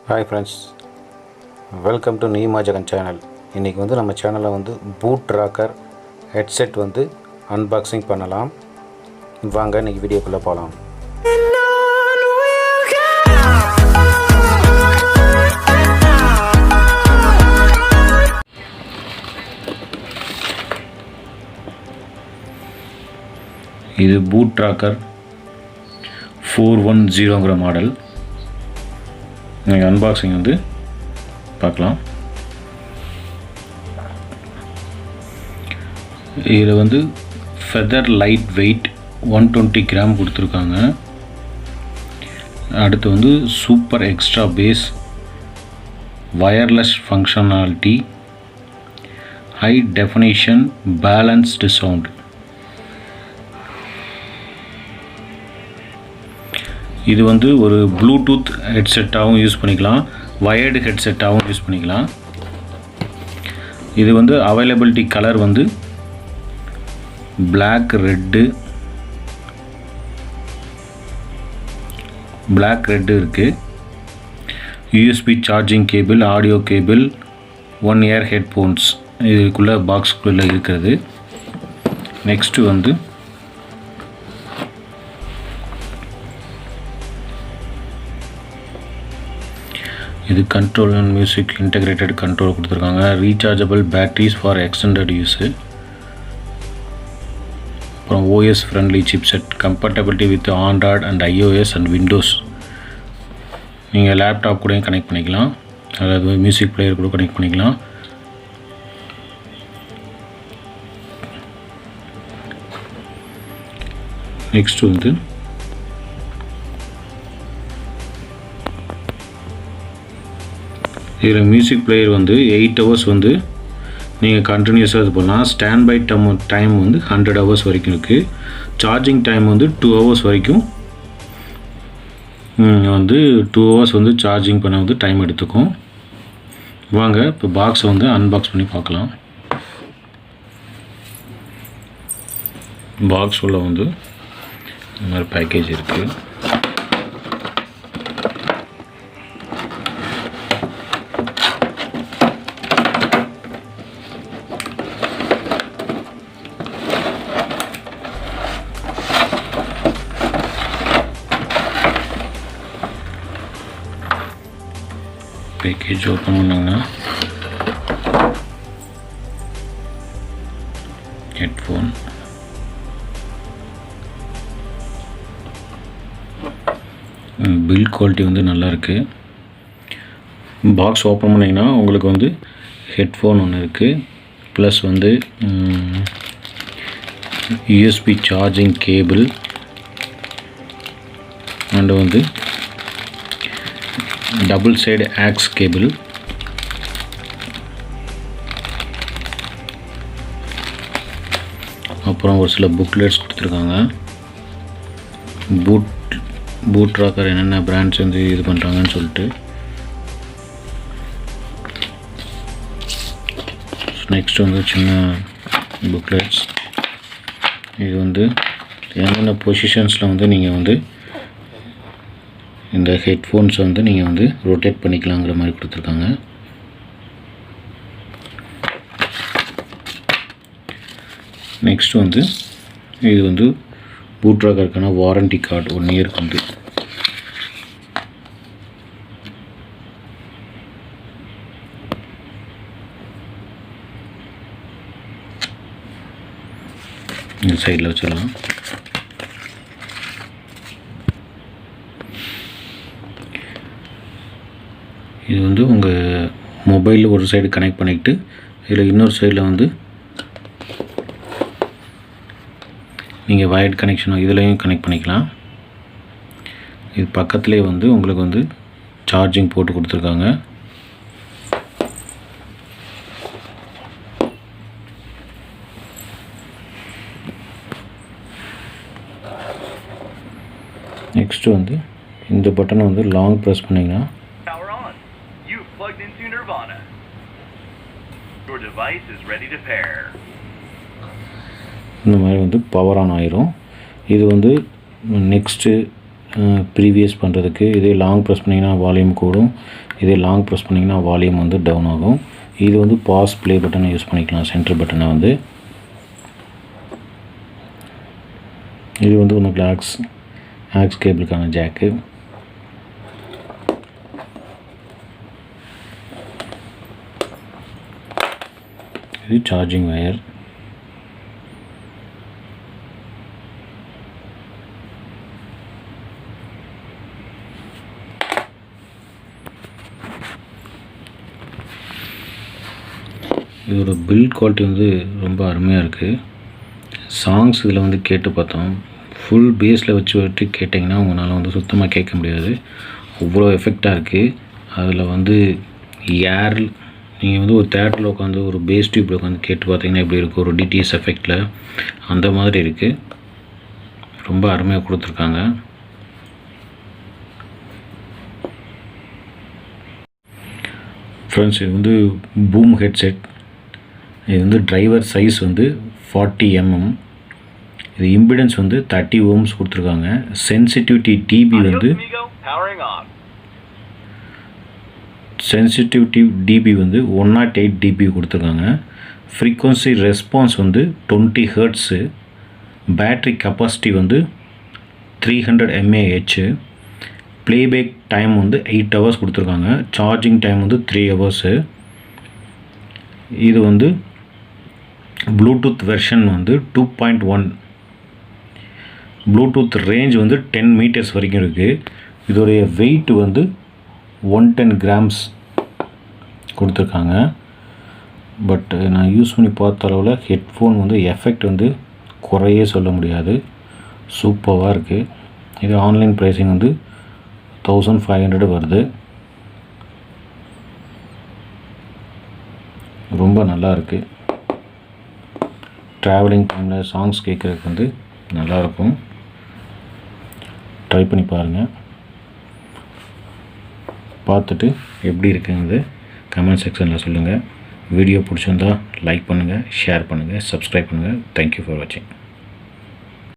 Hi friends, welcome to New Majagan channel. இன்னைக்கு வந்து நம்ம சேனல்ல வந்து boot rocker headset வந்து unboxing பண்ணலாம். வாங்க இன்னைக்கு வீடியோக்குள்ள போலாம். இது boot rocker 410ங்கற மாடல். நீங்கள் அன்பாக்சிங் வந்து பார்க்கலாம். இதில் வந்து ஃபெதர் லைட் வெயிட் 120 கிராம் கொடுத்துருக்காங்க. அடுத்து வந்து super extra bass, wireless functionality, high definition balanced sound. இது வந்து ஒரு ப்ளூடூத் ஹெட்செட்டாகவும் யூஸ் பண்ணிக்கலாம், வயர்டு ஹெட்செட்டாகவும் யூஸ் பண்ணிக்கலாம். இது வந்து அவைலபிலிட்டி கலர் வந்து பிளாக் ரெட்டு இருக்குது. USB charging cable, audio cable, 1 ear headphones இதுக்குள்ளே பாக்ஸ்குள்ளே இருக்கிறது. நெக்ஸ்ட்டு வந்து இது control and music integrated control கொடுத்துருக்காங்க. Rechargeable batteries for extended use. அப்புறம் OS friendly chipset, compatibility with Android and iOS and Windows. நீங்கள் லேப்டாப் கூடயும் கனெக்ட் பண்ணிக்கலாம், அதாவது மியூசிக் பிளேயர் கூட கனெக்ட் பண்ணிக்கலாம். நெக்ஸ்ட்டு வந்து இதில் மியூசிக் பிளேயர் வந்து 8 ஹவர்ஸ் வந்து நீங்கள் கண்டினியூஸாக இது பண்ணலாம். ஸ்டாண்ட் பை டைம் வந்து 100 ஹவர்ஸ் வரைக்கும் இருக்குது. சார்ஜிங் டைம் வந்து 2 ஹவர்ஸ் வரைக்கும் வந்து 2 ஹவர்ஸ் வந்து சார்ஜிங் பண்ண வந்து டைம் எடுத்துக்கும். வாங்க இப்போ பாக்ஸை வந்து அன்பாக்ஸ் பண்ணி பார்க்கலாம். பாக்ஸ் உள்ள வந்து இந்த மாதிரி பேக்கேஜ் இருக்குது. பேக்கேஜ் ஓப்பன் பண்ணிங்கன்னா ஹெட்ஃபோன், பில்ட் குவாலிட்டி வந்து நல்லா இருக்குது. பாக்ஸ் ஓப்பன் பண்ணிங்கன்னா உங்களுக்கு வந்து ஹெட்ஃபோன் ஒன்று இருக்குது, ப்ளஸ் வந்து யூஎஸ்பி சார்ஜிங் கேபிள் அண்டு வந்து டபுள் சைடு ஆக்ஸ் கேபிள், அப்புறம் ஒரு சில புக்லெட்ஸ் கொடுத்துருக்காங்க. பூட் ராக்கர் என்னென்ன பிராண்ட்ஸ் வந்து இது பண்ணுறாங்கன்னு சொல்லிட்டு. நெக்ஸ்ட் வந்து சின்ன புக்லெட்ஸ். இது வந்து என்னென்ன பொசிஷன்ஸில் வந்து நீங்கள் வந்து இந்த ஹெட்ஃபோன்ஸ் வந்து நீங்கள் வந்து ரொட்டேட் பண்ணிக்கலாங்கிற மாதிரி கொடுத்துருக்காங்க. நெக்ஸ்ட் வந்து இது வந்து பூட் ராக்கருக்கான வாரண்டி கார்டு 1 இயருக்கு வந்து. இந்த சைடில் வச்சிடலாம். இது வந்து உங்கள் மொபைலில் ஒரு சைடு கனெக்ட் பண்ணிக்கிட்டு இதில் இன்னொரு சைடில் வந்து நீங்கள் வயர்ட் கனெக்ஷன் இதுலேயும் கனெக்ட் பண்ணிக்கலாம். இது பக்கத்துலேயே வந்து உங்களுக்கு வந்து சார்ஜிங் போட்டு கொடுத்துருக்காங்க. நெக்ஸ்ட்டு வந்து இந்த பட்டனை வந்து லாங் ப்ரெஸ் பண்ணிங்கன்னா இந்த மாதிரி வந்து பவர் ஆன் ஆயிரும். இது வந்து நெக்ஸ்ட்டு ப்ரீவியஸ் பண்ணுறதுக்கு. இதே லாங் ப்ரெஸ் பண்ணிங்கன்னா வால்யூம் கூடும், இதே லாங் ப்ரெஸ் பண்ணிங்கன்னா வால்யூம் வந்து டவுன் ஆகும். இது வந்து பாஸ் ப்ளே பட்டனை யூஸ் பண்ணிக்கலாம். சென்டர் பட்டனை வந்து இது வந்து உங்களுக்கு ஆக்ஸ் கேபிளுக்கான ஜாக்கு. இது சார்ஜிங் வயர். இதோட பில்ட் குவாலிட்டி வந்து ரொம்ப அருமையாக இருக்குது. சாங்ஸ் இதில் வந்து கேட்டு பார்த்தோம். ஃபுல் பேஸில் வச்சு கேட்டிங்கன்னா உங்களால் வந்து சுத்தமாக கேட்க முடியாது, அவ்வளோ எஃபெக்டாக இருக்குது. அதில் வந்து ஏர் நீங்கள் வந்து ஒரு தேட்டரில் உட்காந்து ஒரு பேஸ் டியூப்பில் உட்காந்து கேட்டு பார்த்தீங்கன்னா எப்படி இருக்குது, ஒரு டிடிஎஸ் எஃபெக்டில் அந்த மாதிரி இருக்குது. ரொம்ப அருமையாக கொடுத்துருக்காங்க. ஃப்ரெண்ட்ஸ், இது வந்து பூம் ஹெட்செட். இது வந்து டிரைவர் சைஸ் வந்து 40 mm. இது இம்பிடன்ஸ் வந்து 30 ohms கொடுத்துருக்காங்க. சென்சிட்டிவிட்டி டிபி வந்து 108 dB கொடுத்துருக்காங்க. ஃப்ரீக்வன்சி ரெஸ்பான்ஸ் வந்து 20 Hz. பேட்ரி கெப்பாசிட்டி வந்து 300 mAh. ப்ளேபேக் டைம் வந்து 8 hours கொடுத்துருக்காங்க. சார்ஜிங் டைம் வந்து 3 hours. இது வந்து ப்ளூடூத் வெர்ஷன் வந்து 2.1. ப்ளூடூத் ரேஞ்ச் வந்து 10 meters வரைக்கும் இருக்குது. இதோடைய வெயிட் வந்து 110 grams கொடுத்துருக்காங்க. பட் நான் யூஸ் பண்ணி பார்த்த அளவில் ஹெட்ஃபோன் வந்து எஃபெக்ட் வந்து குறையே சொல்ல முடியாது, சூப்பராக இருக்குது. இது ஆன்லைன் ப்ரைஸிங் வந்து 1500 வருது. ரொம்ப நல்லா இருக்குது. ட்ராவலிங் டைமில் சாங்ஸ் கேட்குறதுக்கு வந்து நல்லாயிருக்கும். ட்ரை பண்ணி பாருங்கள். பார்த்துட்டு எப்படி இருக்குங்கிறது கமெண்ட் செக்ஷனில் சொல்லுங்கள். வீடியோ பிடிச்சிருந்தா லைக் பண்ணுங்கள், ஷேர் பண்ணுங்கள், சப்ஸ்கிரைப் பண்ணுங்கள். தேங்க்யூ ஃபார் வாட்சிங்.